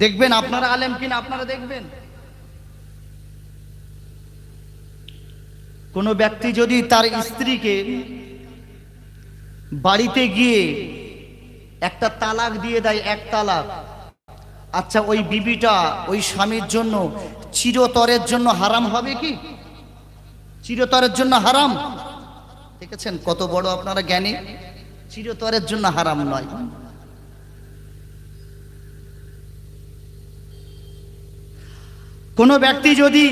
দেখবেন আপনারা আলেম কিনা, আপনারা দেখবেন কোন ব্যক্তি যদি তার স্ত্রীকে বাড়িতে গিয়ে একটা তালাক দিয়ে দেয়, এক তালাক, আচ্ছা ওই বিবিটা ওই স্বামীর জন্য চিরতরের জন্য হারাম হবে কি? চিরতরের জন্য হারাম। দেখেছেন কত বড় আপনারা জ্ঞানী? চিরতরের জন্য হারাম নয়। কোন ব্যক্তি যদি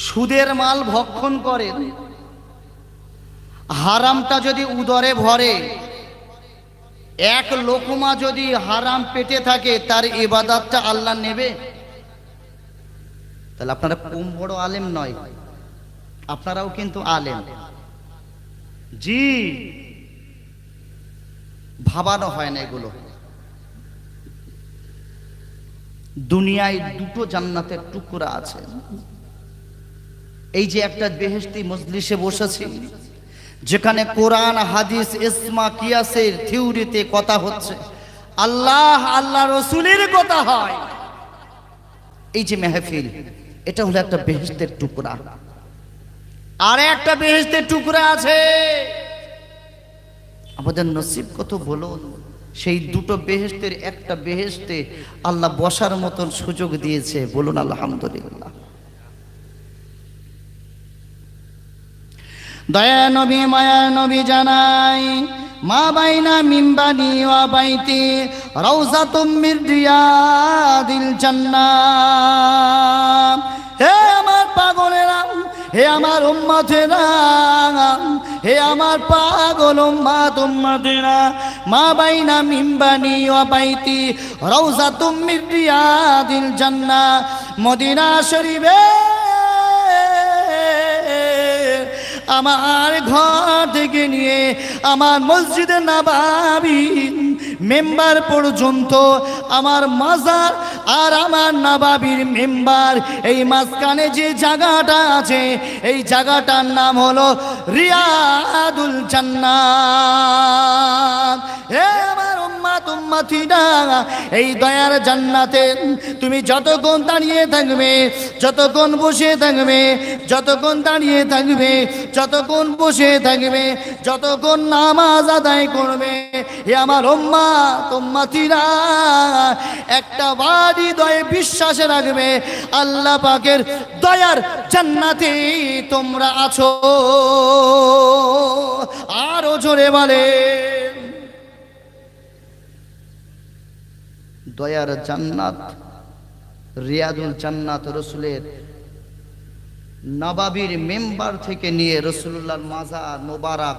সুদের মাল ভক্ষণ করে, হারামটা যদি উদরে ভরে, এক লোকমা যদি হারাম পেটে থাকে, তার ইবাদতটা আল্লাহ নেবে? তাহলে আপনারা কম বড় আলেম নয়, আপনারাও কিন্তু আলেম। জি, ভাবানো হয় না এগুলো। দুনিয়ায় দুটো জান্নাতের টুকরা আছে। এই যে একটা বেহেশতি মজলিসে বসেছি, যেখানে কোরআন হাদিস ইসমা কিয়াসের থিওরিতে কথা হচ্ছে, আল্লাহ আল্লাহ রসুলের কথা হয়, এই যে মেহফিল, এটা হলো একটা বেহেশতের টুকরা। আর একটা বেহেশতের টুকরা আছে, আমাদের নসিব কত বলো, সেই দুটো বেহেশতের একটা বেহেশতে আল্লাহ বসার মতন সুযোগ দিয়েছে। বলুন আলহামদুলিল্লাহ। দয়া নবী মায়া নবী জানাই, মা বাইনা মিম্বানি ওয়া বাইতি রাউযাতুম মির রিয়াদিল জান্নাহ। হে আমার পাগলেরা, হে আমার উম্মতেরা, হে আমার পাগল উম্মত উম্মতেরা, মা বাইনা মিম্বানি ওয়া বাইতি রাউযাতুম মির রিয়াদিল জান্নাহ। মদিনা শরীফে আমার ঘর থেকে নিয়ে আমার মসজিদে নববী মেম্বার পর্যন্ত, আমার মাজার আর আমার নববীর মেম্বার, এই মাঝখানে যে জায়গাটা আছে, এই জায়গাটার নাম হলো রিয়াদুল জান্নাত। হে আমার উম্মত উম্মতিরা, এই দয়ার জান্নাতে তুমি যতক্ষণ দাঁড়িয়ে থাকবে, যতক্ষণ বসে থাকবে, যতক্ষণ দাঁড়িয়ে থাকবে, যতক্ষণ বসে থাকবে, যতক্ষণ নামাজ আদায় করবে, হে আমার উম্মত উম্মতিরা, একটা বাড়ি দয়ে বিশ্বাস রাখবে, আল্লাহ পাকের দয়ার জান্নাতে তোমরা আছো। আরো জোরে বলে, দয়ার জান্নাত, রিয়াদুল জান্নাত, রসুলের নববীর মেম্বার থেকে নিয়ে রসুল্লাহর মাজার মোবারক,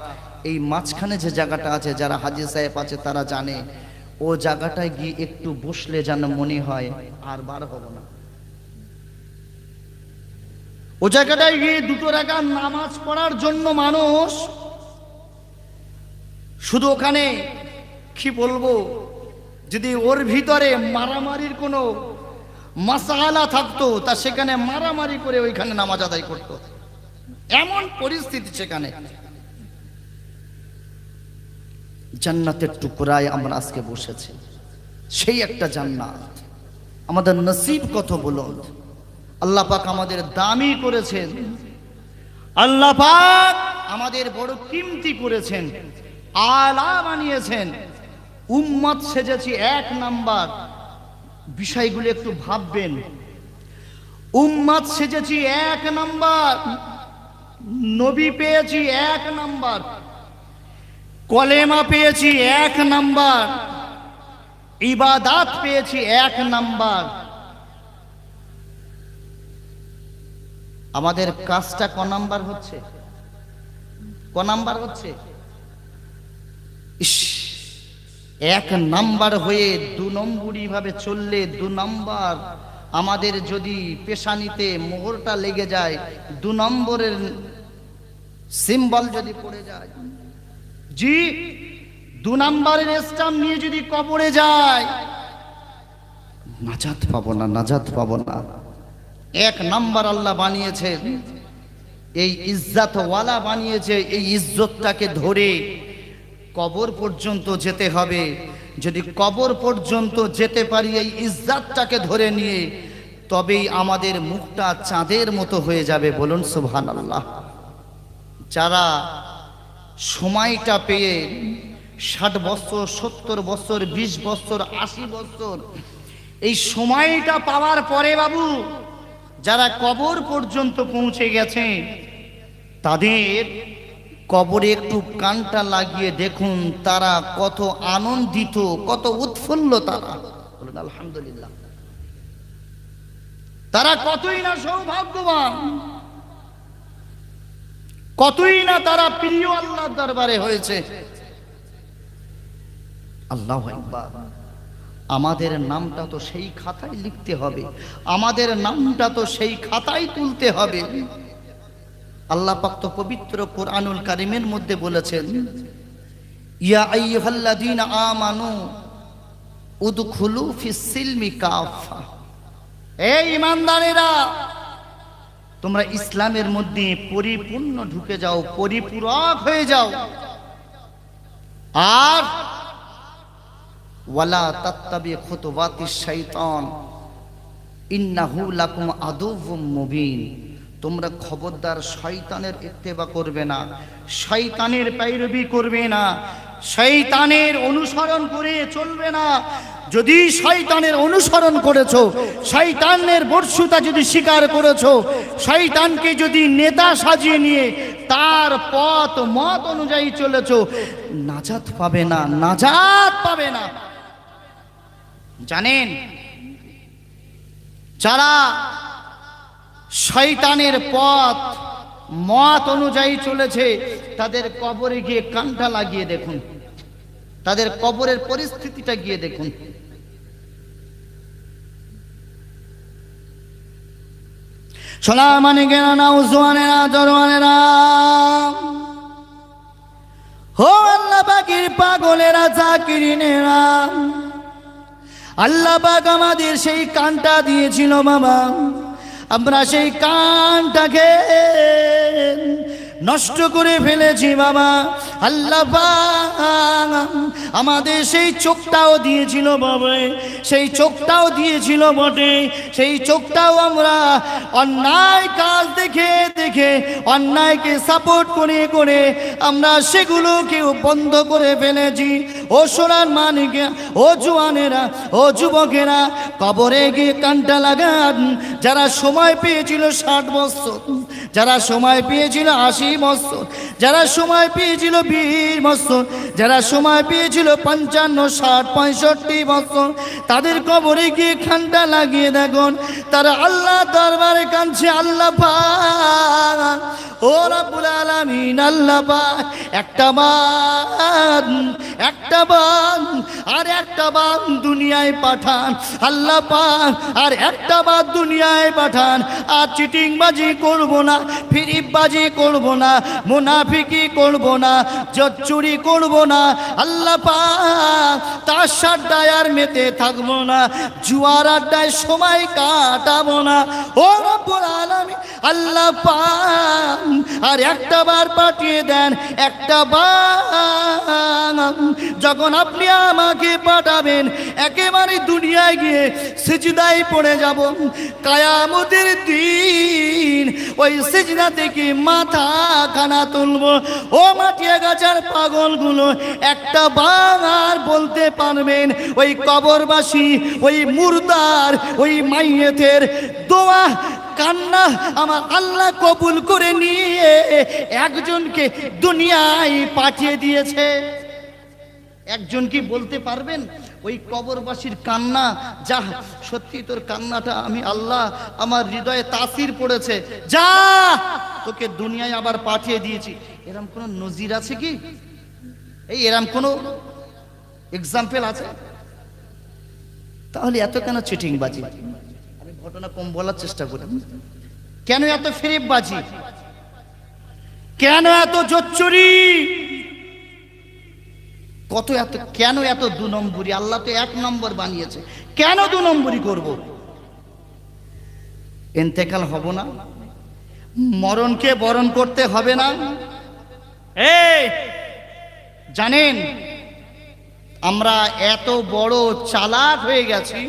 এই মাঝখানে যে জায়গাটা আছে, যারা হাজী সাহেব আছে তারা জানে, ও জায়গাটায় গিয়ে একটু বসলে যেন মনে হয় আর বার হব না। ও জায়গাটায় গিয়ে দুটো রাকাত নামাজ পড়ার জন্য মানুষ শুধু ওখানে, কি বলবো, যদি ওর ভিতরে মারামারির কোনো মাসালা থাকতো, তা সেখানে মারামারি করে ওইখানে নামাজ আদায় করতো, এমন পরিস্থিতি সেখানে। জান্নাতের টুকরায় আমরা আজকে বসেছি, সেই একটা জান্নাত। আমাদের নসিব কত বুলন্দ, আল্লাহ পাক আমাদের দামি করেছেন, আল্লাহ পাক আমাদের বড় কিমতি করেছেন, আলা বানিয়েছেন। উম্মত সেজেছি এক নাম্বার, বিষয়গুলো একটু ভাববেন। উম্মত সেজেছি এক নাম্বার, নবী পেয়েছি এক নাম্বার, কলেমা পেয়েছি এক নাম্বার, ইবাদাত পেয়েছি এক নাম্বার। আমাদের কাজটা ক নাম্বার হচ্ছে? ক নাম্বার হচ্ছে? এক নাম্বার হয়ে দু নম্বরই ভাবে চললে, দু নাম্বার আমাদের যদি পেশানিতে মোহরটা লেগে যায়, দু নম্বরের সিম্বল যদি পড়ে যায়, জি, দু নাম্বারের স্টাম্প নিয়ে যদি কবরে যায়, নাজাত পাবো না, নাজাত পাবো না। এক নাম্বার আল্লাহ বানিয়েছে, এই ইজ্জতওয়ালা বানিয়েছে, এই ইজ্জতটাকে ধরে কবর পর্যন্ত যেতে হবে। যদি কবর পর্যন্ত যেতে পারি এই ইজ্জতটাকে ধরে নিয়ে, তবেই আমাদের মুখটা চাঁদের মতো হয়ে যাবে। বলুন সুবহানাল্লাহ। যারা সময়টা পেয়ে 60 বছর, 70 বছর, 20 বছর, 80 বছর এই সময়টা পাওয়ার পরে বাবু যারা কবর পর্যন্ত পৌঁছে গেছে, তাদের কবরে একটু কানটা লাগিয়ে দেখুন তারা কত আনন্দিত, কত উৎফুল্ল। তারা বলুন আলহামদুলিল্লাহ। তারা কতই না সৌভাগ্যবান, কতই না তারা প্রিয় আল্লাহর দরবারে হয়েছে। আল্লাহু আকবার। আমাদের নামটা তো সেই খাতায় লিখতে হবে, আমাদের নামটা তো সেই খাতায় তুলতে হবে। আল্লাহ পাক তো পবিত্র কোরআনুল কারীমের মধ্যে বলেছেন, ইয়া আইয়ুহাল্লাযীনা আমানু উদখুলু ফিস সিলমি কাফা। এই ঈমানদারেরা, তোমরা ইসলামের মধ্যে পরিপূর্ণ ঢুকে যাও, পরিপূরক হয়ে যাও। আর ওয়ালা তাত্তাবি খুতুওয়াতিশ শাইতান ইন্নাহু লাকুম আদুউম মুবিন। তোমরা খবরদার শয়তানের ইত্তেবা করবে না, শয়তানের पैरवी করবে না, শয়তানের অনুসরণ করে চলবে না। যদি শয়তানের অনুসরণ করেছো, শয়তানের বর্ষুতা যদি স্বীকার করেছো, শয়তানকে যদি নেতা সাজিয়ে নিয়ে তার পথ মত অনুযায়ী চলেছো, নাজাত পাবে না, নাজাত পাবে না। জানেন, যারা শয়তানের পথ মত অনুযায়ী চলেছে, তাদের কবরে গিয়ে কানটা লাগিয়ে দেখুন, তাদের কবরের পরিস্থিতিটা গিয়ে দেখুন। সোনা মানিকেরা, নাউজওয়ানেরা, জওয়ানেরা, হো আল্লাহ পাকের পাগলেরা, জাকিরিনেরা, আল্লাহ পাক আমাদের সেই কানটা দিয়েছিল বাবা, আমরা সেই কানটাকে নষ্ট করে ফেলেছি বাবা। আল্লাহ পাক আমাদের সেই চোখটাও দিয়েছিল বাবা, সেই চোখটাও দিয়েছিল বটে, সেই চোখটাও আমরা অন্যায় কাজ দেখে দেখে, অন্যায়কে সাপোর্ট করে করে আমরা সেগুলোকেও বন্ধ করে ফেলেছি। ও সোনার মানিকে, ও জওয়ানেরা, ও যুবকেরা, কবরে গিয়ে কানটা লাগান। যারা সময় পেয়েছিল 60 বছর, যারা সময় পেয়েছিল 80 বছর, যারা সময় পেয়েছিল 20 বছর, যারা সময় পেয়েছিল 55, 60, 65 বছর, তাদের কবরে গিয়ে কানটা লাগিয়ে দেখুন। তারা আল্লাহ দরবারে কাঁদছে, আল্লাহ পাক, ও রব্বুল আলামিন, আল্লাহ পাক একটা বার, একটা বার, আর একটা বার দুনিয়ায় পাঠান আল্লাহ পাক, আর একটা বার দুনিয়ায় পাঠান। আর চিটিংবাজি করব না, ফিরিববাজি করব না, মুনাফিকি করব না, জচ্চুরি করব না আল্লাহ পাক। তার সাড্ডায় আর মেতে থাকবো না, জুয়ার আড্ডায় সময় কাটাবো না। ও রব্বুল আলামিন আল্লাহ পাক, আর একটা বার পাঠিয়ে দেন, একটা বার যখন আপনি আমাকে পাঠাবেন, একেবারে দুনিয়ায় গিয়ে সিজদায় পড়ে যাব। কিয়ামতের দিন ওই সিজদা থেকে মাথা খানা তুলব। ও মাটিয়া গাছার পাগলগুলো, একটা বার বলতে পারবেন ওই কবরবাসী, ওই মুর্দার, ওই মাইয়েতের দোয়া কান্না আমার আল্লাহ কবুল করে নিয়ে একজনকে দুনিয়ায় পাঠিয়ে দিয়েছে? একজন কি বলতে পারবেন ওই কবরবাসীর কান্না, যা সত্যি তোর কান্নাটা আমি আল্লাহ আমার হৃদয়ে তাসির পড়েছে, যা তোকে দুনিয়ায় আবার পাঠিয়ে দিয়েছি? এরকম কোন নজির আছে কি? এই এরকম কোন এক্সাম্পল আছে? তাহলে এত কেন চিটিংবাজি? আমি ঘটনা কম বলার চেষ্টা করি। কেন এত ফেরেববাজি? কেন এত জোচ্চুরি? কত এত, কেন এত 2 নম্বরী? আল্লাহ তো 1 নম্বর বানিয়েছে, কেন 2 নম্বরী করব? ইন্তেকাল হব না? মরণকে বরণ করতে হবে না? এই জানেন, আমরা এত বড় চালাক হয়ে গেছি,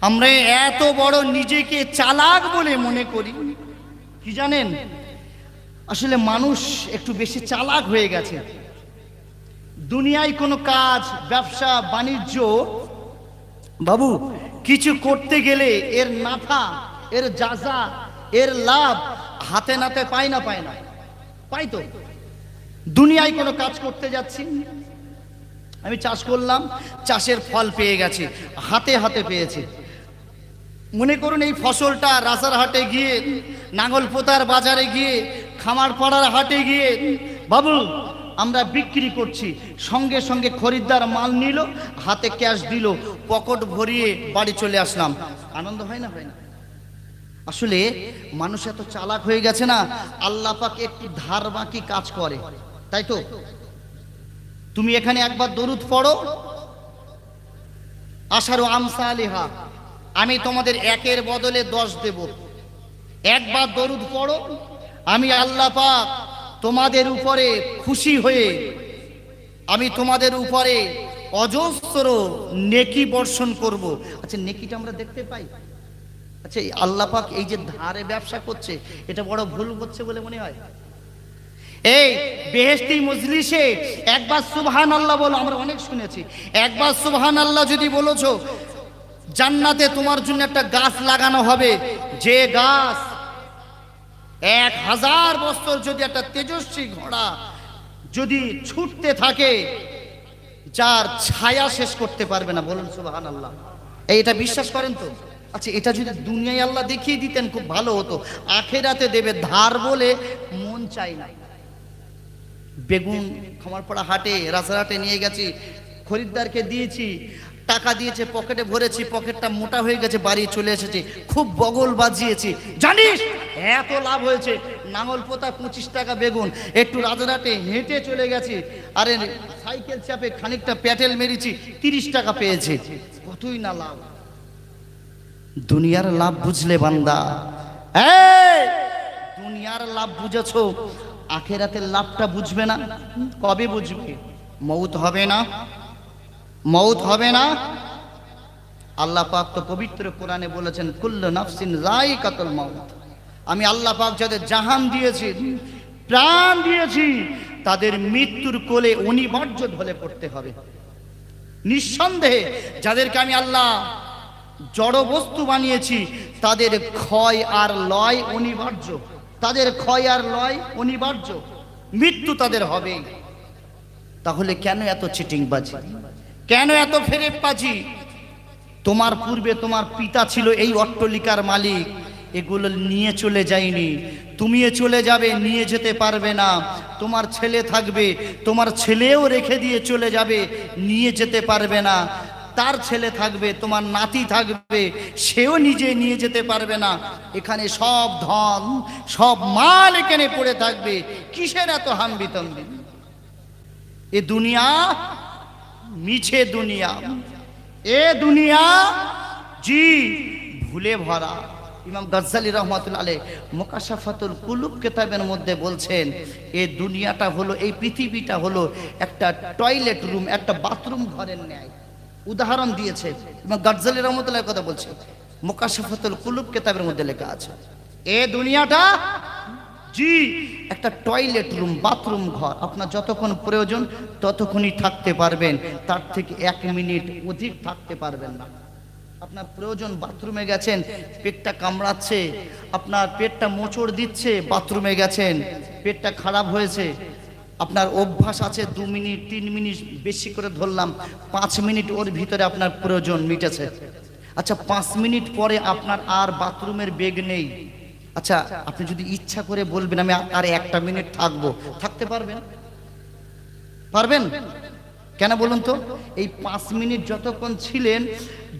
আমরা এত বড় নিজেকে চালাক বলে মনে করি। কি জানেন, আসলে মানুষ একটু বেশি চালাক হয়ে গেছে। দুনিয়ায় কোনো কাজ, ব্যবসা বাণিজ্য বাবু কিছু করতে গেলে এর নাফা, এর যাজা, এর লাভ হাতে নাতে পায় না? পায় না? পাই তো। দুনিয়ায় কোনো কাজ করতে যাচ্ছি, আমি চাষ করলাম, চাষের ফল পেয়ে গেছি, হাতে হাতে পেয়েছি। মনে করুন এই ফসলটা রাজারহাটে গিয়ে, নাঙ্গলপোতার বাজারে গিয়ে, খামারপাড়ার হাটে গিয়ে বাবু আমরা বিক্রি করছি, সঙ্গে সঙ্গে খরিদ্দার মাল নিল, হাতে ক্যাশ দিল, পকেট ভরিয়ে বাড়ি চলে আসলাম। আনন্দ হয় না? হয় না? আসলে মানুষ এত চালাক হয়ে গেছে না, আল্লাহ পাক একটু ধার বাকি কাজ করে, তাই তো। তুমি এখানে একবার দরুদ পড়ো, আশারু আমসালিহা, আমি তোমাদের একের বদলে 10 দেব। একবার দরুদ পড়ো, আমি আল্লাহ পাক তোমাদের উপরে খুশি হয়ে আমি তোমাদের উপরে অজস্র নেকি বর্ষণ করব। আচ্ছা, নেকিটা আমরা দেখতে পাই? আচ্ছা, আল্লাহ পাক এই যে ধারে ব্যবসা করছে, এটা বড় ভুল করছে বলে মনে হয়? এই বেহেশতি মজলিসে একবার সুবহানাল্লাহ বলো, আমরা অনেক শুনেছি। একবার সুবহানাল্লাহ যদি বলেছো, জান্নাতে তোমার জন্য একটা গাছ লাগানো হবে, যে গাছ 1000 বছর যদি একটা তেজস্বী ঘোড়া যদি ছুটতে থাকে, যার ছায়া শেষ করতে পারবে না। বলুন সুবহানাল্লাহ। এইটা বিশ্বাস করেন তো? আচ্ছা, এটা যদি দুনিয়ায় আল্লাহ দেখিয়ে দিতেন খুব ভালো হতো। আখেরাতে দেবে ধার বলে মন চাই না। বেগুন খামারপাড়া হাটে, রাজারহাটে নিয়ে গেছি, খরিদ্দারকে দিয়েছি, টাকা দিয়েছে, পকেটে ভরেছি, পকেটটা মোটা হয়ে গেছে, বাড়ি চলে এসেছি, খুব বগল বাজিয়েছি। জানিস এত লাভ হয়েছে, নাঙ্গলপোতা 25 টাকা বেগুন, একটু রাজারহাটে হেঁটে চলে গেছি, আরে সাইকেল চাপে খানিকটা প্যাটেল মেরেছি, 30 টাকা পেয়েছি। কতই না লাভ। দুনিয়ার লাভ বুঝলে বান্দা, দুনিয়ার লাভ বুঝেছো, আখেরাতের লাভটা বুঝবে না। কবে বুঝবে? মউত হবে না? মউত হবে না? আল্লাহ পাক তো পবিত্র কোরআনে বলেছেন, কুল্লু নাফসিন যায়িকাতুল মাউত। আমি আল্লাহ পাক যাদের জাহান দিয়েছি, প্রাণ দিয়েছি, তাদের মৃত্যুর কোলে অনিবার্য ঢলে পড়তে হবে। নিঃসন্দেহে যাদেরকে আমি আল্লাহ জড় বস্তু বানিয়েছি, তাদের ক্ষয় আর লয় অনিবার্য। তাদের ক্ষয় আর লয় অনিবার্য, মৃত্যু তাদের হবে। তাহলে কেন এত চিটিংবাজি, কেন এত ফেরেববাজি? তোমার পূর্বে তোমার পিতা ছিল এই অট্টালিকার মালিক, এগুলো নিয়ে চলে যায়নি, তুমিও চলে যাবে, নিয়ে যেতে পারবে না। তোমার ছেলে থাকবে, তোমার ছেলেও রেখে দিয়ে চলে যাবে, নিয়ে যেতে পারবে না। তার ছেলে থাকবে, তোমার নাতি থাকবে, সেও নিজে নিয়ে যেতে পারবে না। এখানে সব ধন, সব মাল এখানে পড়ে থাকবে। কিসের এত হাম্বিতম্বি? এ দুনিয়া মিছে দুনিয়া, এ দুনিয়া জি ভুলে ভরা। ইমাম গাজ্জালি রহমাতুল্লাহ আলাইহি মুকাশাফাতুল কুলুব কিতাবের মধ্যে বলছেন, এই দুনিয়াটা হলো, এই পৃথিবীটা হলো একটা টয়লেট রুম, একটা বাথরুম ঘরের ন্যায়। উদাহরণ দিয়েছে ইমাম গাজ্জালি রহমাতুল্লাহ, কথা বলছে, মুকাশাফাতুল কুলুব কিতাবের মধ্যে লেখা আছে, এই দুনিয়াটা জি একটা টয়লেট রুম, বাথরুম ঘর। আপনার যতক্ষণ প্রয়োজন ততক্ষণই থাকতে পারবেন, তার থেকে 1 মিনিট অধিক থাকতে পারবেন না। আপনার প্রয়োজন, বাথরুমে গেছেন, পেটটা কামড়াচ্ছে, আপনার পেটটা মোচড় দিচ্ছে, বাথরুমে গেছেন, পেটটা খারাপ হয়েছে, আপনার অভ্যাস আছে 2 মিনিট 3 মিনিট, বেশি করে ধরলাম 5 মিনিট, ওর ভিতরে আপনার প্রয়োজন মিটেছে। আচ্ছা, 5 মিনিট পরে আপনার আর বাথরুমের বেগ নেই। আচ্ছা, আপনি যদি ইচ্ছা করে বলবেন আমি আর 1টা মিনিট থাকবো, থাকতে পারবেন? পারবেন? কেন বলুন তো? এই 5 মিনিট যতক্ষণ ছিলেন,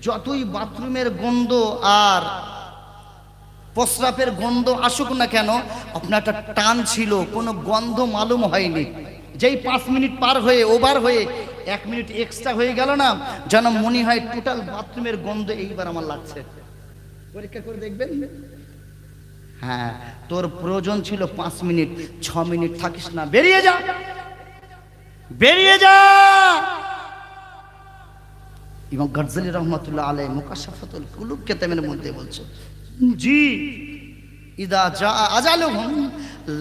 যতই বাথরুমের গন্ধ আর প্রস্রাবের গন্ধ আসুক না কেন, আপনার একটা টান ছিল, কোনো গন্ধ মালুম হয়নি। যেই 5 মিনিট পার হয়ে, ওভার হয়ে 1 মিনিট এক্সট্রা হয়ে গেল না, যেন মনে হয় টোটাল বাথরুমের গন্ধ এইবার আমার লাগছে। পরীক্ষা করে দেখবেন। হ্যাঁ, তোর প্রয়োজন ছিল 5 মিনিট, 6 মিনিট থাকিস না, বেরিয়ে যা, বেরিয়ে যা। ইমাম গাজ্জালী রহমাতুল্লাহ আলাইহি মুকাশশাফাতুল কুলুব কিতাবের মধ্যে বলছে, জি ইদা জা আজালুহুম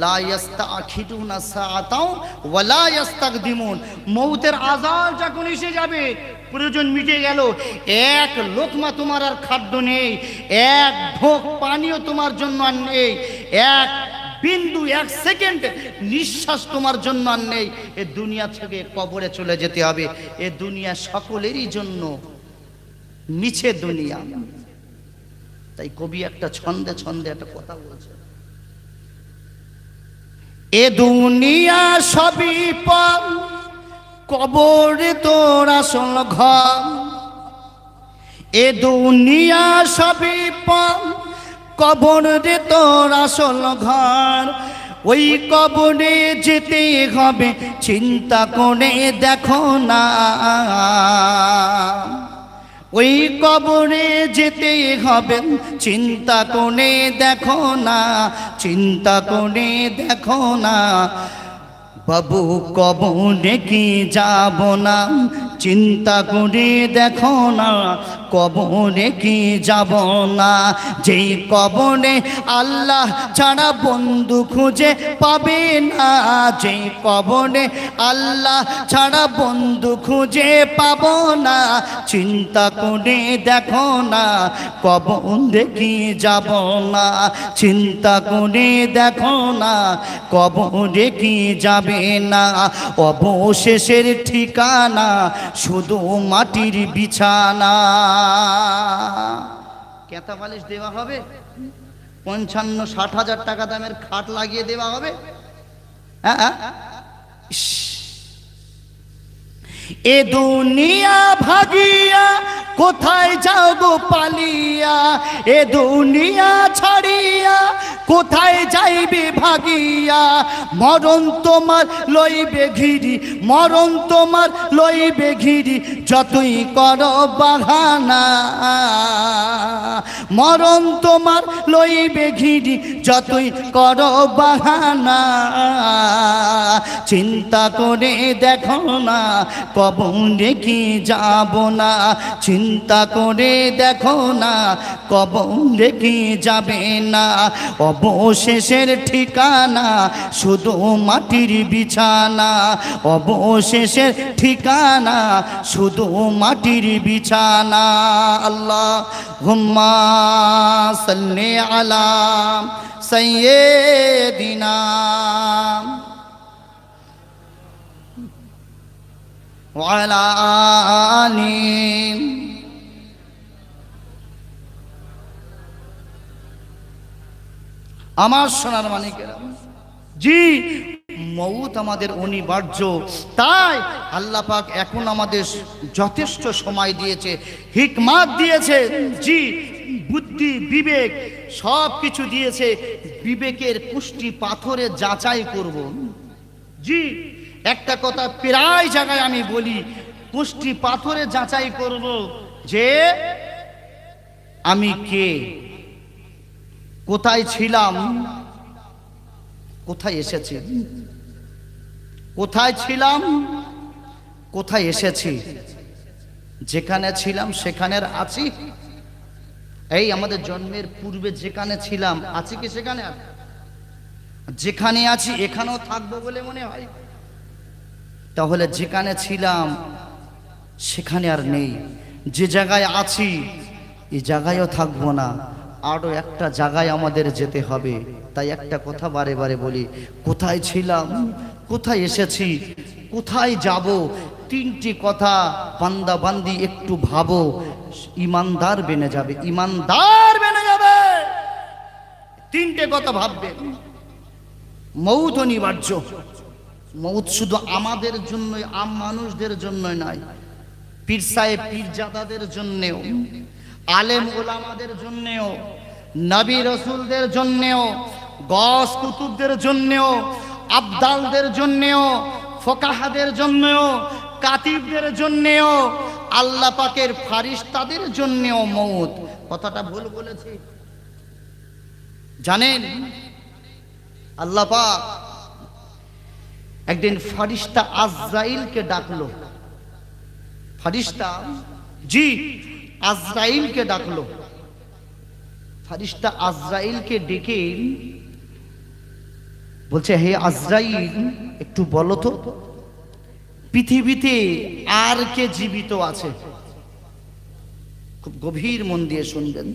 লা ইস্তাখিরুনা সাআতাও ওয়া লা ইস্তাকদিমুন। মউতের আজাল যখন এসে যাবে, প্রয়োজন মিটে গেল, এক লোকমা তোমার আর খাদ্য নেই, এক ঢোক পানিও তোমার জন্য আর নেই, এক বিন্দু এক সেকেন্ড নিঃশ্বাস তোমার জন্য আর নেই, এ দুনিয়া থেকে কবরে চলে যেতে হবে। এ দুনিয়া সকলেরই জন্য, মিছে দুনিয়া। তাই কবি একটা ছন্দে ছন্দে একটা কথা বলছে, এ দুনিয়া সবই পাপ, কবরে তোর আসল ঘর। এ দুনিয়া সবই পাপ, কবরে তোর আসল ঘর। ওই কবরে যেতে হবে চিন্তা করে দেখো না, ওই কবরে যেতে হবে চিন্তা করে দেখো না, চিন্তা করে দেখো না। বাবু কবরে কি যাব না, চিন্তা করে দেখো না, কবরে কি যাব না। যেই কবরে আল্লাহ ছাড়া বন্ধু খুঁজে পাবে না, যেই কবরে আল্লাহ ছাড়া বন্ধু খুঁজে পাবো না, চিন্তা করে দেখো না, কবরে কি যাব না, চিন্তা করে দেখো না, কবরে কি যাবে না। অবশেষের ঠিকানা শুধু মাটির বিছানা। কেতা বালিশ দেওয়া হবে, ৫৫-৬০ হাজার টাকা দামের খাট লাগিয়ে দেওয়া হবে। এ দুনিয়া ভাগিয়া কোথায় যাও গো পালিয়া, এ দুনিয়া ছাড়িয়া কোথায় যাইবে ভাগিয়া। মরণ তোমার লইবে ঘিরি, মরণ তোমার লইবে ঘিরি, যতই করো বাহানা। মরণ তোমার লইবে ঘিরি, যতই করো বাহানা। চিন্তা করে দেখো না, কবরে কি যাব না, চিন্তা করে দেখো না, কবরে কি যাবে না। অবশেষের ঠিকানা শুধু মাটির বিছানা, অবশেষের ঠিকানা শুধু মাটির বিছানা। আল্লাহুম্মা সাল্লি আলা সাইয়্যিদিনা ওয়া আলা আলিহি। আমার সোনার মানিকেরা, জি মউত আমাদের অনিবার্য। তাই আল্লাহ পাক এখন আমাদের যথেষ্ট সময় দিয়েছে, হিকমাত দিয়েছে, জি বুদ্ধি বিবেক সব কিছু দিয়েছে। বিবেকের কুষ্টি পাথরে যাচাই করব। জি একটা কথা প্রায় জায়গায় আমি বলি, কুষ্টি পাথরে যাচাই করব যে আমি কে, কোথায় ছিলাম, কোথায় এসেছি, কোথায় ছিলাম, কোথায় এসেছি। যেখানে ছিলাম সেখানে আছি। এই আমাদের জন্মের পূর্বে যেখানে ছিলাম আছি কি সেখানে? যেখানে আছি এখানেও থাকবো বলে মনে হয়? তাহলে যেখানে ছিলাম সেখানে আর নেই, যে জায়গায় আছি এই জায়গায়ও থাকবো না, আরো একটা জায়গায় আমাদের যেতে হবে। তাই একটা কথা বারে বারে বলি, কোথায় ছিলাম, কোথায় এসেছি, কোথায় যাব, তিনটি কথা বান্দা বান্দি একটু ভাবো, ইমানদার বেনে যাবে, ইমানদার বেনে যাবে। তিনটে কথা ভাববে। মউত অনিবার্য। মউত শুধু আমাদের জন্য, আম মানুষদের জন্য নয়, পীর সাহেব পীরজাদাদের জন্যেও, আলেম ওলামাদের জন্যেও, নবী রসুলদের জন্যেও, গস কুতুবদের জন্যেও, আবদালদের জন্যেও, ফোকাহাদের জন্যেও, কাতিবদের জন্যেও, আল্লাহ পাকের ফারিস্তাদের জন্যেও মউত। কথাটা ভুল বলেছি? জানেন আল্লাহ পাক একদিন ফারিস্তা আজরাইলকে ডাকলো। ফারিস্তা জি, আজরাইলকে ডাকলো। ফারিস্তা আজরাইলকে ডেকে বলছে, হে আজরাইল, একটু বলো তো পৃথিবীতে আর কে জীবিত আছে? খুব গভীর মন দিয়ে শুনবেন।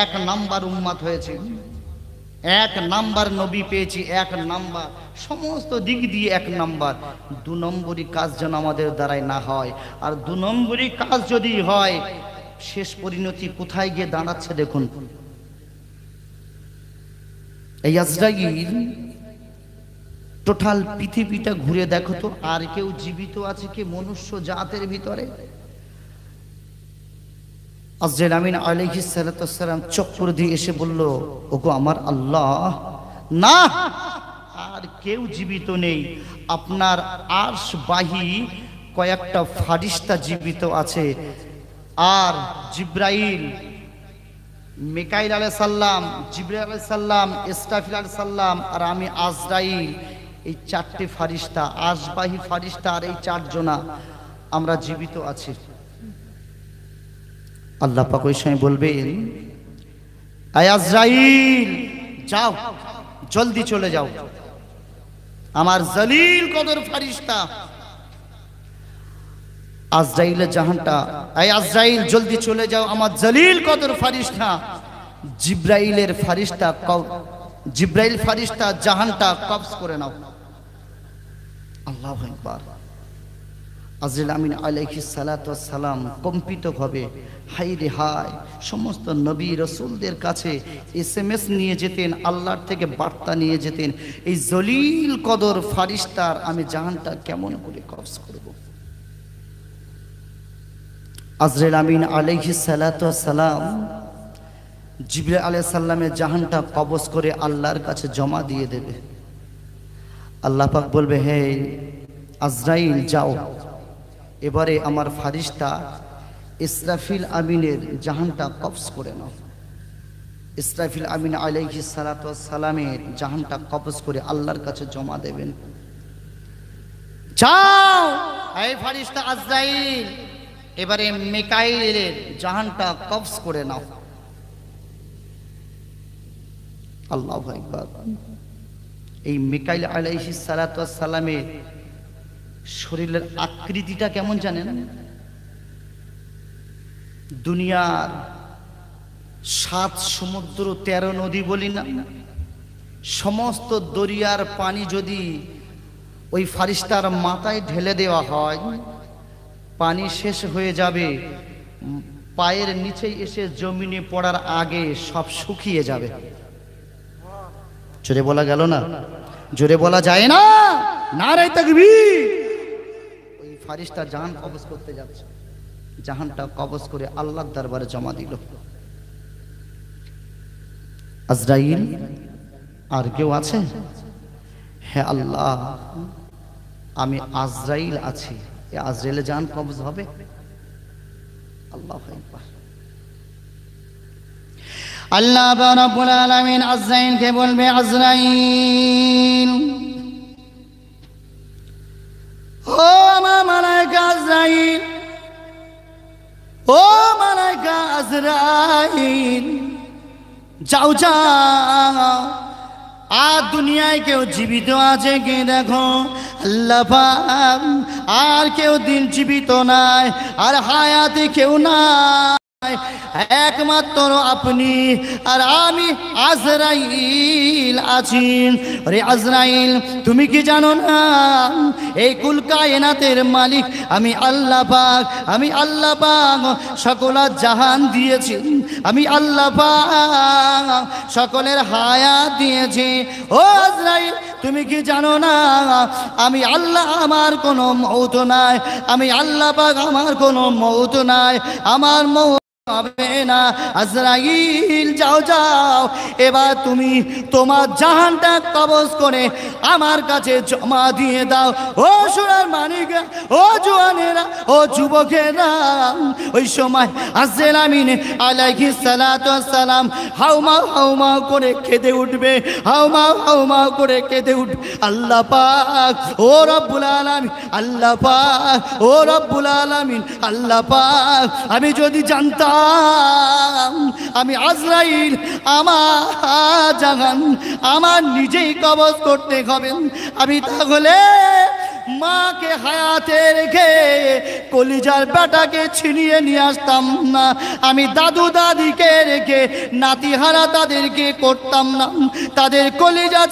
এক নাম্বার উম্মাত হয়েছে, এক নাম্বার নবী পেয়েছি, এক নাম্বার, সমস্ত দিক দিয়ে এক নাম্বার। দু নম্বরই কাজ যেন আমাদের দ্বারাই না হয়। আর দু নম্বরই কাজ যদি হয়, শেষ পরিণতি কোথায় গিয়ে দাঁড়াচ্ছে দেখুন। এই আজরাইল, টোটাল পৃথিবীটা ঘুরে দেখো তো আর কেউ জীবিত আছে কি মনুষ্য জাতের ভিতরে? আজরাইল আমিন আলাইহিস সালাতু সালাম চক্কর দিয়ে এসে বলল, ওগো আমার আল্লাহ, না, আর কেউ জীবিত নেই। আপনার আরশবাহী কয়েকটা ফারিস্তা জীবিত আছে। আর জিব্রাইল, মিকাইল আলাইহিস সালাম, জিবরাইল আলাইহিস সালাম, ইসরাফিল আলাইহিস সালাম, আর আমি আজরাইল, এই চারটি ফারিস্তা, আরশবাহী ফারিস্তা, আর এই চারজনা আমরা জীবিত আছি। আল্লাহ পাক ওই সময় বলবেন, আয় আজরাইল, যাও, জলদি চলে যাও, আমার জলিল কদর ফারিস্তা আজরাইলের জাহানটা, আয় আজরাইল জলদি চলে যাও, আমার জলিল কদর ফারিস্তা জিব্রাইলের ফারিস্তা, জিব্রাইল ফারিস্তা জাহানটা কবজ করে নাও। আল্লাহু আকবার। আজরাইল আমিন আলাইহিস সালাতু ওয়াস সালাম কম্পিত ভাবে হাই রে হাই সমস্ত নবী রাসূলদের কাছে এসএমএস নিয়ে যেতেন, আল্লাহর থেকে বার্তা নিয়ে যেতেন, এই জলিল কদর ফারিস্তার আমি জাহানটা কেমন করে কবজ করব। আজরাইল আমিন আলাইহিস সালাতু ওয়াস সালাম জিবরাইল আলাইহিস সালামের জাহানটা কবজ করে আল্লাহর কাছে জমা দিয়ে দেবে। আল্লাহ পাক বলবে, হে আজরাইল যাও, এবারে আমার ফারিস্তা ইসরাফিল আমিনের জাহানটা কবজ করে নাও। ইসরাফিল আমিন আলাইহিস সালাতু ওয়াস সালামের জাহানটা কবজ করে আল্লাহর কাছে জমা দেবেন। যাও, এই ফারিস্তা আজরাইল, এবারে মিকাইলের জাহানটা কবজ করে নাও। আল্লাহু আকবার। এই মিকাইল আলাইহিস সালাতু ওয়াস সালামের শরীরের আকৃতিটা কেমন জানেন? দুনিয়ার 7 সমুদ্র 13 নদী বলি না, সমস্ত দরিয়ার পানি যদি ওই ফারিস্তার মাথায় ঢেলে দেওয়া হয়, পানি শেষ হয়ে যাবে, পায়ের নিচে এসে জমিনে পড়ার আগে সব শুকিয়ে যাবে। জোরে বলা গেল না? জোরে বলা যায় না? নারে তাকবীর। ওই ফারিস্তা জাহান কবজ করতে যাচ্ছে, জাহানটা কবজ করে আল্লাহর দরবারে জমা দিল। আজরাইল, আর কেউ আছে? হ্যাঁ আল্লাহ, আমি আজরাইল আছি, এই আজরাইলে জাহান কবজ হবে। আল্লাহু আকবার। আল্লাহ রাব্বুল আলামিন আজরাইলকে বলবে, আজরাইল, ও আমার মালায়েকা আজরাইল, ও মালায়েকা আজরাইল, যাও যাও, আর দুনিয়ায় কেউ জীবিত আছে কি দেখো। আল্লাহ পাক, আর কেউ দিন জীবিত নাই, আর হায়াতে কেউ নাই, একমাত্র আপনি আর আমি আজরাইল আছি। আরে আজরাইল, তুমি কি জানো না এই কুল কায়নাতের মালিক আমি আল্লাহ পাক, আমি আল্লাহ পাক সকল জাহান দিয়েছি, আমি আল্লাহ পাক সকলের হায়াত দিয়েছি। ও আজরাইল, তুমি কি জানো না আমি আল্লাহ, আমার কোনো মওত নাই, আমি আল্লাহ পাক আমার কোনো মওত নাই, আমার মওত হবে না। আজরাইল যাও যাও, এবার তুমি তোমার জাহানটা কবজ করে আমার কাছে জমা দিয়ে দাও। ও সোনার মানিক, ও জওয়ানেরা, ও যুবকেরা, ওই সময় আজরাইল আমিন আলাইহিস সালাতু ওয়াস সালাম হাউমাউ হাউমাউ করে কেঁদে উঠবে, হাউমাউ হাউমাউ করে কেঁদে উঠবে। আল্লাহ পাক, ও রব্বুল আলামিন, আল্লাহ পাক, ও রব্বুল আলামিন, আল্লাহ পাক, আমি যদি জানতাম আমি আজরাইল আমার জাহান আমার নিজেই কবজ করতে হবে, আমি তাহলে মাকে হায়াতে রেখে কলিজার বেটাকে ছিনিয়ে নিয়ে আসতাম না, আমি দাদু দাদিকে রেখে নাতিহারা তাদেরকে করতাম না, তাদের কলিজা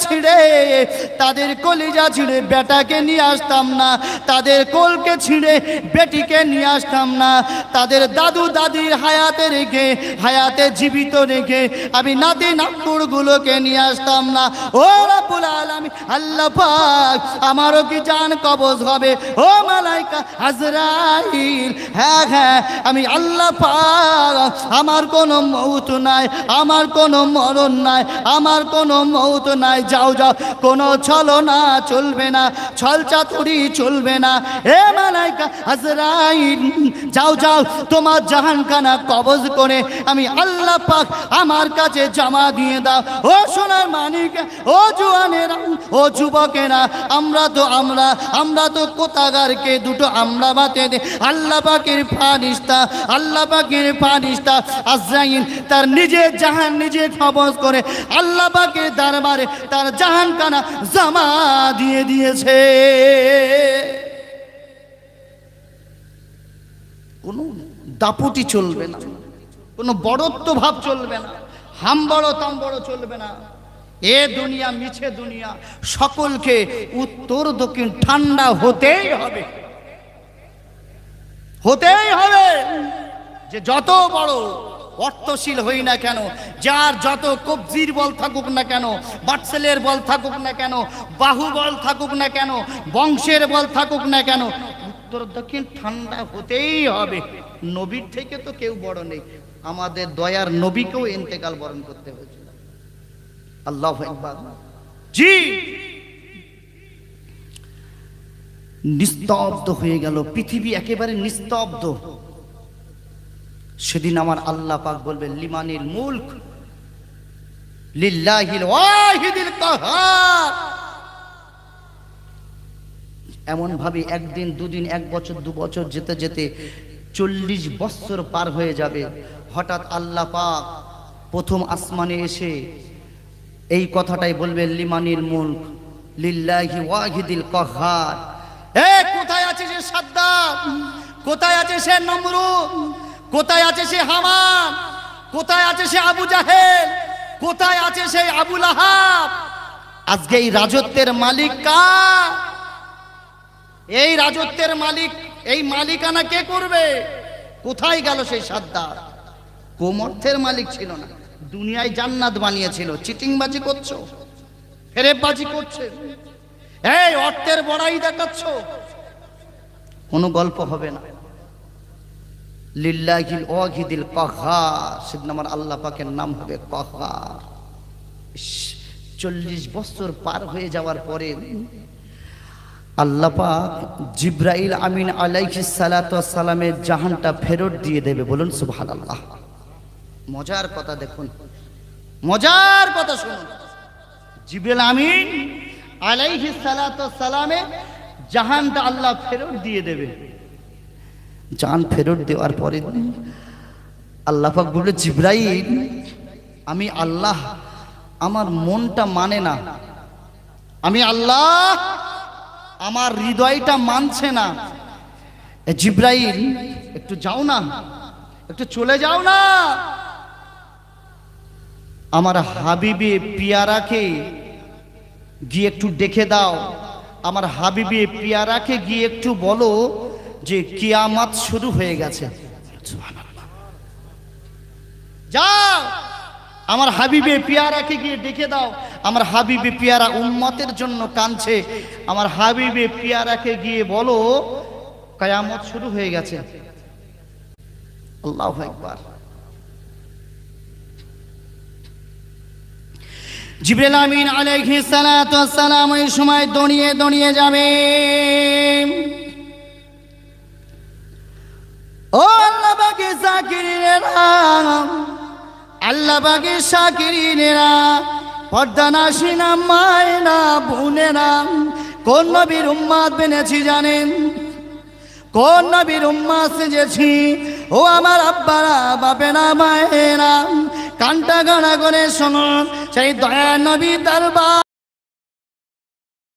ছিঁড়ে বেটাকে নিয়ে আসতাম না, তাদের কোলকে ছিঁড়ে বেটিকে নিয়ে আসতাম না, তাদের দাদু দাদির হায়াতে রেখে হায়াতে জীবিত রেখে আমি নাতি নাতকুড়গুলোকে নিয়ে আসতাম না। ও রব্বুল আলামিন, আল্লাহ পাক, আমারও কি জান কবজ হবে? ও মালাইকা আজরাইল, হ্যাঁ হ্যাঁ, আমি আল্লাহ পাক, আমার কোনো মউত নাই, আমার কোনো মরণ নাই, আমার কোনো মউত নাই। যাও যাও, কোনো ছলনা চলবে না, ছলচাতুরি চলবে না। এ মালাইকা আজরাইল, যাও যাও, তোমার জাহানখানা কবজ করে আমি আল্লাহ পাক আমার কাছে জমা দিয়ে দাও। ও সোনার মানিক, ও জওয়ানেরা, ও যুবকেরা, আমরা তো কোতাগারকে দুটো আমরা বাতে দে। আল্লাহ পাকের ফারিস্তা, আল্লাহ পাকের ফারিস্তা আজরাইল তার নিজের জাহান নিজে কবজ করে আল্লাহ পাকের দরবারে তার জাহানখানা জমা দিয়ে দিয়েছে। কোনো দাপুটি চলবে না, কোনো বড়ত্ব ভাব চলবে না, হাম বড় তাম বড় চলবে না। এ দুনিয়া মিছে দুনিয়া, সকলকে উত্তর দক্ষিণ ঠান্ডা হতেই হবে, হতেই হবে। যে যত বড় অর্থশীল হই না কেন, যার যত কবজির বল থাকুক না কেন, বাটসেলের বল থাকুক না কেন, বাহু বল থাকুক না কেন, বংশের বল থাকুক না কেন, উত্তর দক্ষিণ ঠান্ডা হতেই হবে। নবীর থেকে তো কেউ বড় নেই, আমাদের দয়ার নবীকেও ইন্তেকাল বরণ করতে হয়েছিল। আল্লাহু আকবার। জি, নিস্তব্ধ হয়ে গেল পৃথিবী, একেবারে নিস্তব্ধ। সেদিন আমার আল্লাহ পাক বলবেন, লিমানিল মুলক লিল্লাহিল ওয়াহিদিল কাহার। এমন ভাবে একদিন দুদিন, এক বছর দু বছর যেতে যেতে 40 বছর পার হয়ে যাবে। হঠাৎ আল্লাহ পাক প্রথম আসমানে এসে এই কথাটাই বলবেন, লিমানিল মুলক লিল্লাহি ওয়াহিদিল কাহার। এ কোথায় আছে সে সাদ্দাত? কোথায় আছে সে নমরুদ? কোথায় আছে সে হামান? কোথায় আছে সে আবু জাহেল? কোথায় আছে সেই আবু লাহাব? আজকে এই রাজত্বের মালিক কার? এই রাজত্বের মালিক, এই মালিকানা কে করবে? কোথায় গেল সেই সাদ্দাত? কোন অর্থের মালিক ছিল না, দুনিয়ায় জান্নাত বানিয়েছিল। চিটিংবাজি করছো, ফেরেববাজি করছে, এই অর্থের বড়াই দেখাচ্ছ, কোনো গল্প হবে না। লিল্লাহিল ওয়াহিদিল কাহার, সেদিন আমার আল্লাহ পাকের নাম হবে কাহার। 40 বছর পার হয়ে যাওয়ার পরে আল্লাহ পাক জিবরাইল আমিন আলাইহিস সালাতু ওয়াস সালামের জাহানটা ফেরত দিয়ে দেবে। বলুন সুবহানাল্লাহ। মজার কথা দেখুন, মজার কথা শুনুন। জিবরাইল আমিন আলাইহিস সালাতু ওয়াস সালামে জাহানটা আল্লাহ ফেরত দিয়ে দেবে। জান ফেরত দেওয়ার পরে আল্লাহ পাক বলে, জিবরাইল, আমি আল্লাহ, আমার মনটা মানে না, আমি আল্লাহ, আমার হৃদয়টা মানছে না। জিবরাইল একটু যাও না, একটু চলে যাও না, আমার হাবিবে পিয়ারাকে গিয়ে একটু ডেকে দাও, আমার হাবিবে পিয়ারাকে গিয়ে একটু বলো যে কিয়ামত শুরু হয়ে গেছে। যাও, আমার হাবিবে পিয়ারাকে গিয়ে ডেকে দাও, আমার হাবিবে পিয়ারা উম্মতের জন্য কাঁদছে, আমার হাবিবে পিয়ারাকে গিয়ে বলো কিয়ামত শুরু হয়ে গেছে। আল্লাহু আকবার। জিবরিল আমিন আলাইহিস সালাতু ওয়াস সালাম ওই সময় দৌড়িয়ে দৌড়িয়ে যাবে। ও আল্লাহ পাকের জাকিরিনেরা, আল্লাহ পাকের শাকিরিনেরা, পর্দানাসিনা মায়েরা বোনেরা, কোন নবীর উম্মত বেনেছি জানেন? কোন নবীর উম্মত সেজেছি? ও আমার আব্বারা, বাপেরা, মায়েরা, কানটা গানা করে শুনুন, সেই দয়া নবী দরবার